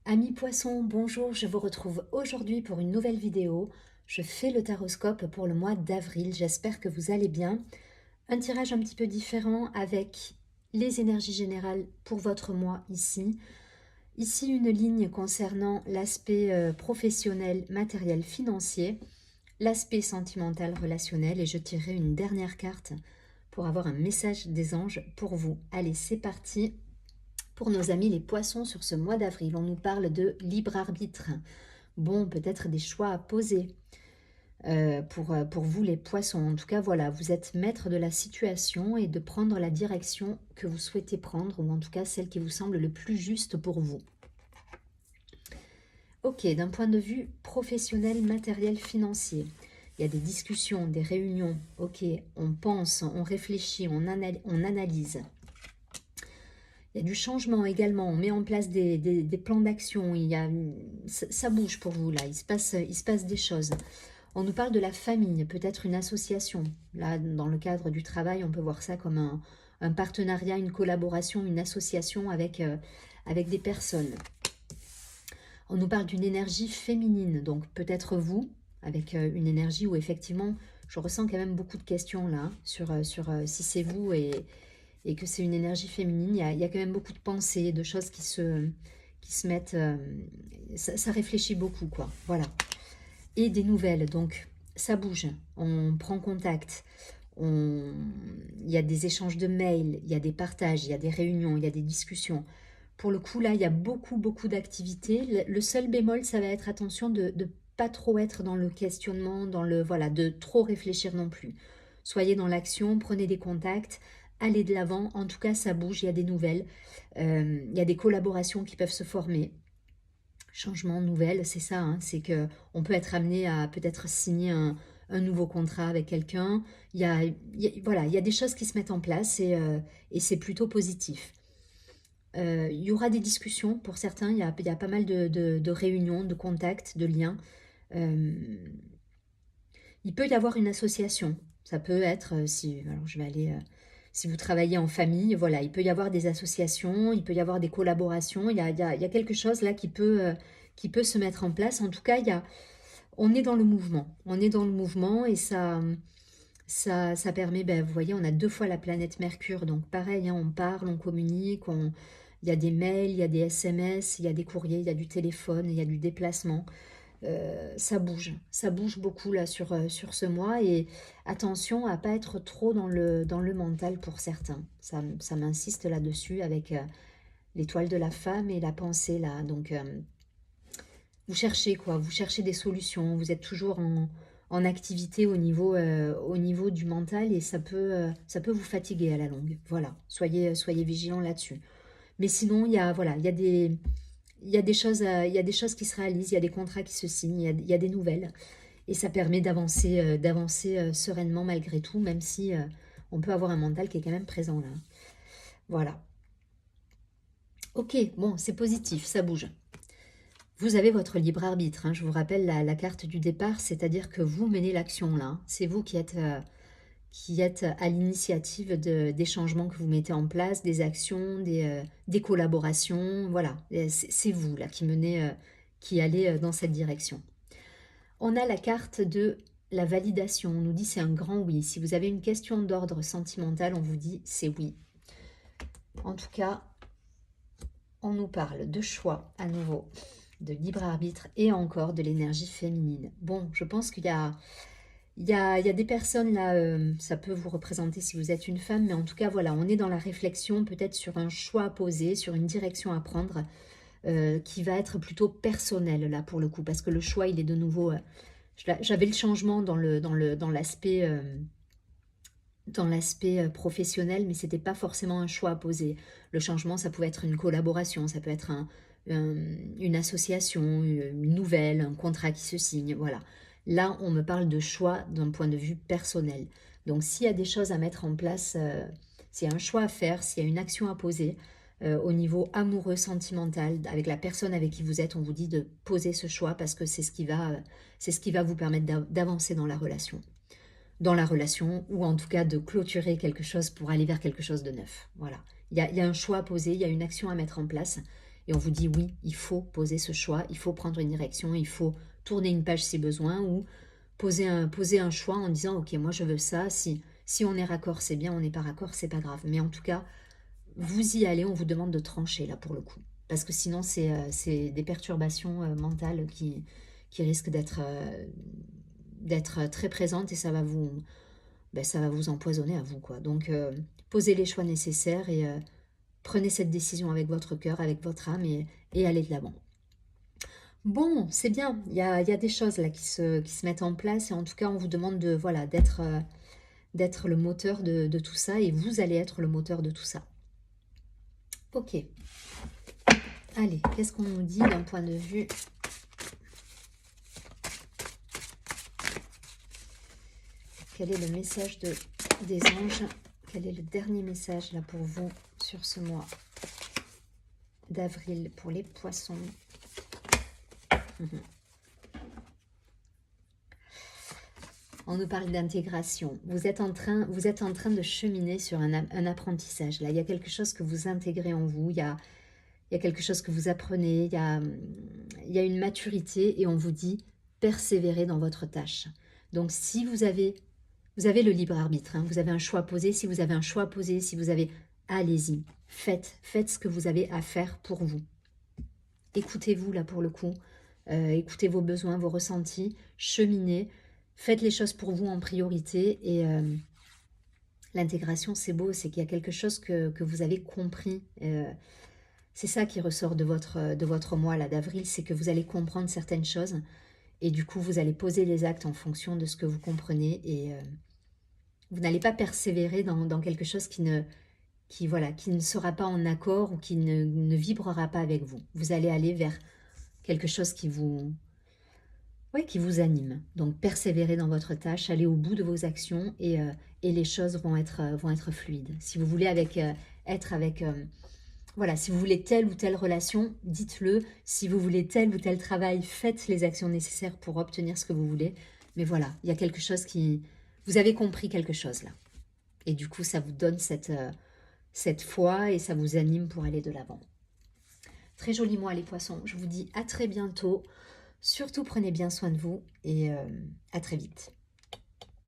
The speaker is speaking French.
Amis poissons, bonjour, je vous retrouve aujourd'hui pour une nouvelle vidéo. Je fais le taroscope pour le mois d'avril, j'espère que vous allez bien. Un tirage un petit peu différent avec les énergies générales pour votre mois ici. Ici une ligne concernant l'aspect professionnel, matériel, financier, l'aspect sentimental, relationnel et je tirerai une dernière carte pour avoir un message des anges pour vous. Allez, c'est parti. Pour nos amis les poissons sur ce mois d'avril, on nous parle de libre arbitre. Bon, peut-être des choix à poser pour vous les poissons. En tout cas, voilà, vous êtes maître de la situation et de prendre la direction que vous souhaitez prendre, ou en tout cas celle qui vous semble le plus juste pour vous. Ok, d'un point de vue professionnel, matériel, financier, il y a des discussions, des réunions. Ok, on pense, on réfléchit, on analyse. Il y a du changement également, on met en place des plans d'action, ça bouge pour vous là, il se passe des choses. On nous parle de la famille, peut-être une association. Là, dans le cadre du travail, on peut voir ça comme un partenariat, une collaboration, une association avec des personnes. On nous parle d'une énergie féminine, donc peut-être vous, avec une énergie où effectivement, je ressens quand même beaucoup de questions là, sur si c'est vous et que c'est une énergie féminine, il y a quand même beaucoup de pensées, de choses qui se mettent... ça réfléchit beaucoup, quoi. Voilà. Et des nouvelles, donc ça bouge, on prend contact, il y a des échanges de mails, il y a des partages, il y a des réunions, il y a des discussions. Pour le coup, là, il y a beaucoup d'activités. Le seul bémol, ça va être attention de ne pas trop être dans le questionnement, voilà, de trop réfléchir non plus. Soyez dans l'action, prenez des contacts, allez de l'avant. En tout cas, ça bouge, il y a des nouvelles, il y a des collaborations qui peuvent se former. Changement, nouvelle, c'est ça, hein, c'est que on peut être amené à peut-être signer un nouveau contrat avec quelqu'un. Voilà, il y a des choses qui se mettent en place et c'est plutôt positif. Il y aura des discussions pour certains, il y a pas mal de réunions, de contacts, de liens. Euh, il peut y avoir une association. Ça peut être, alors je vais aller, si vous travaillez en famille, voilà, il peut y avoir des associations, il peut y avoir des collaborations. Il y a quelque chose là qui peut se mettre en place. En tout cas, on est dans le mouvement. On est dans le mouvement et ça permet, ben, vous voyez, on a 2 fois la planète Mercure. Donc pareil, hein, on parle, on communique, il y a des mails, il y a des SMS, il y a des courriers, il y a du téléphone, il y a du déplacement. Ça bouge beaucoup là sur ce mois et attention à pas être trop dans le mental pour certains. Ça m'insiste là-dessus avec l'étoile de la femme et la pensée là. Donc vous cherchez quoi? Vous cherchez des solutions, vous êtes toujours en activité au niveau du mental et ça peut vous fatiguer à la longue. Voilà, soyez vigilants là-dessus. Mais sinon, voilà, il y a des choses qui se réalisent, il y a des contrats qui se signent, il y a des nouvelles. Et ça permet d'avancer sereinement malgré tout, même si on peut avoir un mental qui est quand même présent là. Voilà. Ok, bon, c'est positif, ça bouge. Vous avez votre libre arbitre, hein, je vous rappelle la carte du départ, c'est-à-dire que vous menez l'action là. C'est vous qui êtes à l'initiative des changements que vous mettez en place, des actions, des collaborations. Voilà, c'est vous là qui allez dans cette direction. On a la carte de la validation. On nous dit c'est un grand oui. Si vous avez une question d'ordre sentimental, on vous dit c'est oui. En tout cas, on nous parle de choix à nouveau, de libre arbitre et encore de l'énergie féminine. Bon, je pense il y a des personnes là, ça peut vous représenter si vous êtes une femme, mais en tout cas, voilà, on est dans la réflexion peut-être sur un choix à poser, sur une direction à prendre, qui va être plutôt personnelle là pour le coup, parce que le choix, il est de nouveau... j'avais le changement dans l'aspect professionnel, mais c'était pas forcément un choix à poser. Le changement, ça pouvait être une collaboration, ça peut être une association, une nouvelle, un contrat qui se signe, voilà. Là, on me parle de choix d'un point de vue personnel. Donc, s'il y a des choses à mettre en place, s'il y a un choix à faire, s'il y a une action à poser, au niveau amoureux, sentimental, avec la personne avec qui vous êtes, on vous dit de poser ce choix parce que c'est ce qui va vous permettre d'avancer dans la relation ou en tout cas de clôturer quelque chose pour aller vers quelque chose de neuf. Voilà. Il y a un choix à poser, il y a une action à mettre en place Et on vous dit oui, il faut poser ce choix, il faut prendre une direction, il faut tourner une page si besoin, ou poser un choix en disant ok, moi je veux ça, si on est raccord c'est bien, on n'est pas raccord c'est pas grave. Mais en tout cas, vous y allez, on vous demande de trancher là pour le coup. Parce que sinon c'est des perturbations mentales qui risquent d'être très présentes et ça va vous empoisonner à vous, quoi. Donc posez les choix nécessaires et prenez cette décision avec votre cœur, avec votre âme et allez de l'avant. Bon, c'est bien, il y a des choses là qui se mettent en place et en tout cas on vous demande de voilà d'être le moteur de tout ça et vous allez être le moteur de tout ça. Ok. Allez, qu'est-ce qu'on nous dit d'un point de vue Quel est le message des anges? Quel est le dernier message là pour vous sur ce mois d'avril pour les poissons? On nous parle d'intégration. Vous êtes en train de cheminer sur un apprentissage. Là, il y a quelque chose que vous intégrez en vous. Il y a quelque chose que vous apprenez. Il y a une maturité et on vous dit persévérez dans votre tâche. Donc, si vous avez le libre arbitre. Vous avez un choix à poser. Si vous avez un choix à poser, si vous avez, allez-y, faites ce que vous avez à faire pour vous. Écoutez-vous là pour le coup. Écoutez vos besoins, vos ressentis. Cheminez. Faites les choses pour vous en priorité et l'intégration, c'est beau, c'est qu'il y a quelque chose que vous avez compris. C'est ça qui ressort de votre mois là d'avril, c'est que vous allez comprendre certaines choses et du coup, vous allez poser les actes en fonction de ce que vous comprenez et vous n'allez pas persévérer dans quelque chose qui ne sera pas en accord ou qui ne vibrera pas avec vous. Vous allez aller vers quelque chose qui vous anime. Donc, persévérez dans votre tâche, allez au bout de vos actions et les choses vont être fluides. Si vous voulez si vous voulez telle ou telle relation, dites-le. Si vous voulez tel ou tel travail, faites les actions nécessaires pour obtenir ce que vous voulez. Mais voilà, il y a quelque chose vous avez compris quelque chose là. Et du coup, ça vous donne cette foi et ça vous anime pour aller de l'avant. Très joli mois les poissons. Je vous dis à très bientôt. Surtout prenez bien soin de vous et à très vite.